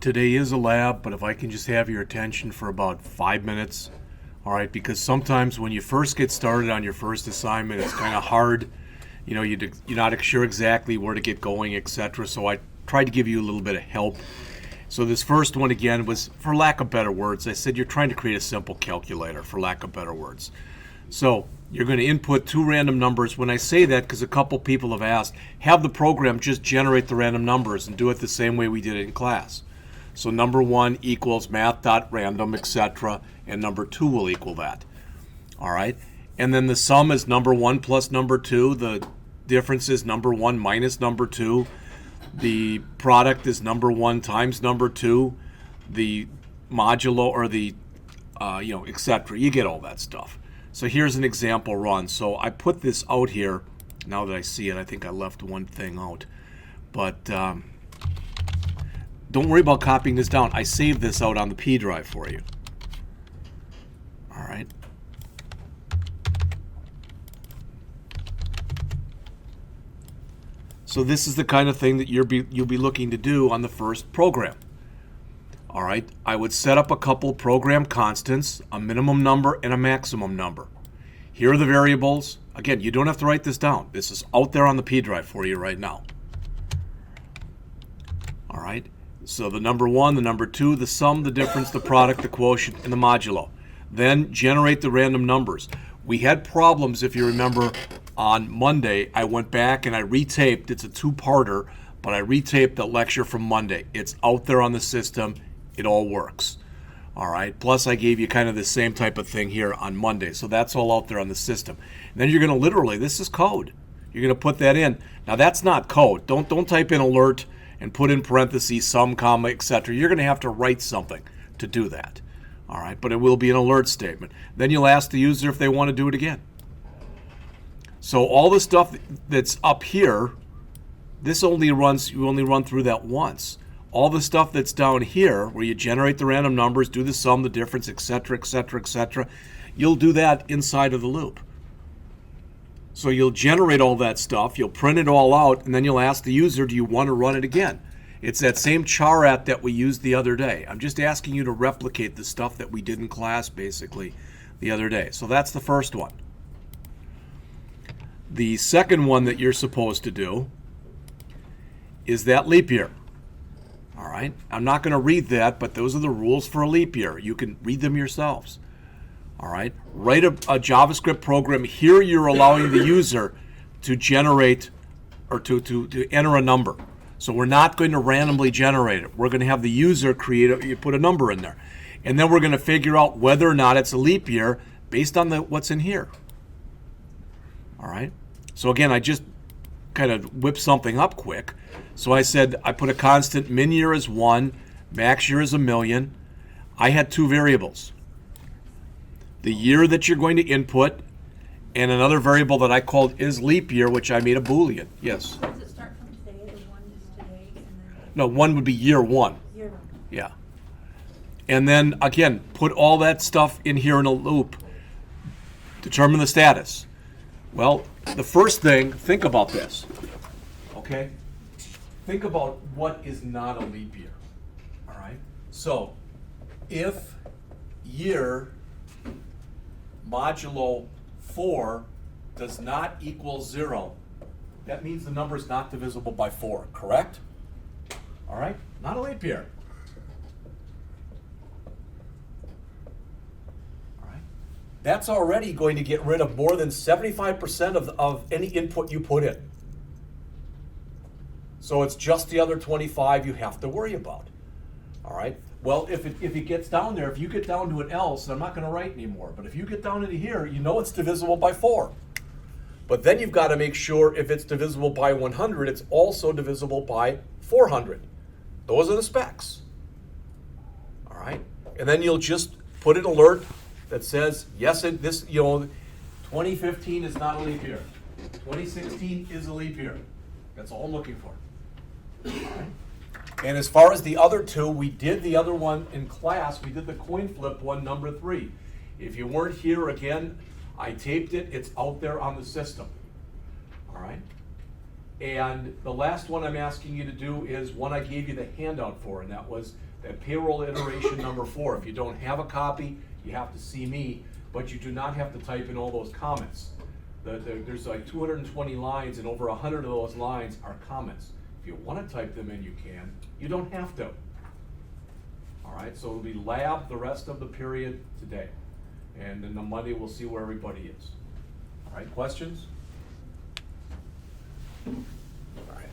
today is a lab, but if I can just have your attention for about 5 minutes, all right, because sometimes when you first get started on your first assignment, it's kind of hard. You know, you're not sure exactly where to get going, etc. So I tried to give you a little bit of help. So this first one, again, was, for lack of better words, I said you're trying to create a simple calculator, for lack of better words. So you're going to input two random numbers. When I say that, because a couple people have asked, have the program just generate the random numbers and do it the same way we did it in class. So number 1 equals math.random, etc., and number 2 will equal that. All right? And then the sum is number 1 plus number 2. The difference is number 1 minus number 2. The product is number 1 times number 2. The modulo, or the, etc. You get all that stuff. So here's an example run. So I put this out here. Now that I see it, I think I left one thing out. But don't worry about copying this down. I saved this out on the P drive for you. All right. So this is the kind of thing that you'll be looking to do on the first program. All right. I would set up a couple program constants, a minimum number and a maximum number. Here are the variables. Again, you don't have to write this down. This is out there on the P drive for you right now. All right. So the number 1, the number 2, the sum, the difference, the product, the quotient, and the modulo. Then generate the random numbers. We had problems, if you remember, on Monday. I went back and I retaped. It's a 2-parter, but I retaped the lecture from Monday. It's out there on the system. It all works. All right. Plus, I gave you kind of the same type of thing here on Monday. So that's all out there on the system. And then you're going to literally, this is code. You're going to put that in. Now, that's not code. Don't type in alert and put in parentheses, sum, comma, etc. You're going to have to write something to do that. All right, but it will be an alert statement. Then you'll ask the user if they want to do it again. So all the stuff that's up here, you only run through that once. All the stuff that's down here, where you generate the random numbers, do the sum, the difference, etc., etc., etc., you'll do that inside of the loop. So you'll generate all that stuff, you'll print it all out, and then you'll ask the user, do you want to run it again? It's that same charat that we used the other day. I'm just asking you to replicate the stuff that we did in class, basically, the other day. So that's the first one. The second one that you're supposed to do is that leap year. All right? I'm not going to read that, but those are the rules for a leap year. You can read them yourselves. All right, write a JavaScript program. Here you're allowing the user to generate or to enter a number. So we're not going to randomly generate it. We're going to have the user you put a number in there. And then we're going to figure out whether or not it's a leap year based on what's in here. All right, so again, I just kind of whipped something up quick. So I said I put a constant, min year is 1, max year is 1,000,000. I had 2 variables. The year that you're going to input, and another variable that I called is leap year, which I made a Boolean. Yes? Does it start from today? The 1 is today? And then No, 1 would be year 1. year 1. Yeah. And then, again, put all that stuff in here in a loop. Determine the status. Well, the first thing, think about this. Okay? Think about what is not a leap year. All right? So, if year modulo 4 does not equal 0, that means the number is not divisible by 4, correct? All right, not a leap year. All right, that's already going to get rid of more than 75% of any input you put in. So it's just the other 25 you have to worry about. All right. Well, if it gets down there, if you get down to an else, I'm not going to write anymore. But if you get down into here, you know it's divisible by 4. But then you've got to make sure if it's divisible by 100, it's also divisible by 400. Those are the specs. All right. And then you'll just put an alert that says, yes, 2015 is not a leap year. 2016 is a leap year. That's all I'm looking for. All right. And as far as the other 2, we did the other one in class. We did the coin flip one, number 3. If you weren't here, again, I taped it. It's out there on the system. All right? And the last one I'm asking you to do is one I gave you the handout for, and that was that payroll iteration number 4. If you don't have a copy, you have to see me, but you do not have to type in all those comments. There's like 220 lines, and over 100 of those lines are comments. If you want to type them in, you can. You don't have to. All right, so it'll be lab the rest of the period today. And then on Monday, we'll see where everybody is. All right, questions? All right.